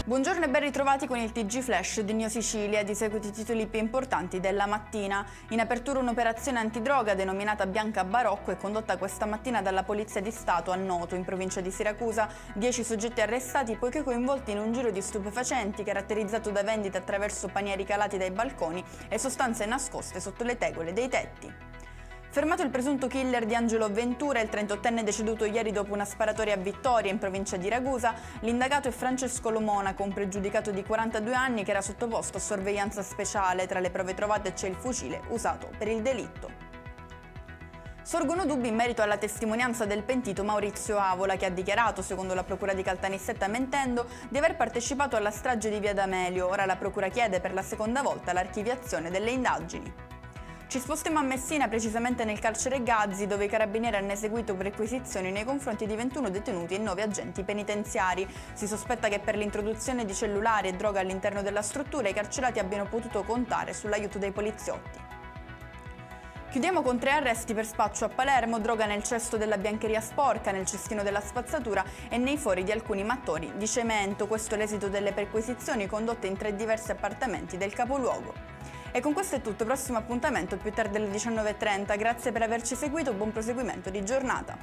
Buongiorno e ben ritrovati con il TG Flash di Neo Sicilia. Di seguito i titoli più importanti della mattina. In apertura un'operazione antidroga denominata Bianca Barocco è condotta questa mattina dalla Polizia di Stato a Noto, in provincia di Siracusa. 10 soggetti arrestati poiché coinvolti in un giro di stupefacenti caratterizzato da vendite attraverso panieri calati dai balconi e sostanze nascoste sotto le tegole dei tetti. Fermato il presunto killer di Angelo Ventura, il 38enne deceduto ieri dopo una sparatoria a Vittoria in provincia di Ragusa, l'indagato è Francesco Lomonaco, un pregiudicato di 42 anni che era sottoposto a sorveglianza speciale. Tra le prove trovate c'è il fucile usato per il delitto. Sorgono dubbi in merito alla testimonianza del pentito Maurizio Avola, che ha dichiarato, secondo la procura di Caltanissetta mentendo, di aver partecipato alla strage di Via D'Amelio. Ora la procura chiede per la seconda volta l'archiviazione delle indagini. Ci spostiamo a Messina, precisamente nel carcere Gazzi, dove i carabinieri hanno eseguito perquisizioni nei confronti di 21 detenuti e 9 agenti penitenziari. Si sospetta che per l'introduzione di cellulari e droga all'interno della struttura i carcerati abbiano potuto contare sull'aiuto dei poliziotti. Chiudiamo con 3 arresti per spaccio a Palermo, droga nel cesto della biancheria sporca, nel cestino della spazzatura e nei fori di alcuni mattoni di cemento. Questo è l'esito delle perquisizioni condotte in 3 diversi appartamenti del capoluogo. E con questo è tutto, prossimo appuntamento più tardi alle 19:30. Grazie per averci seguito, buon proseguimento di giornata.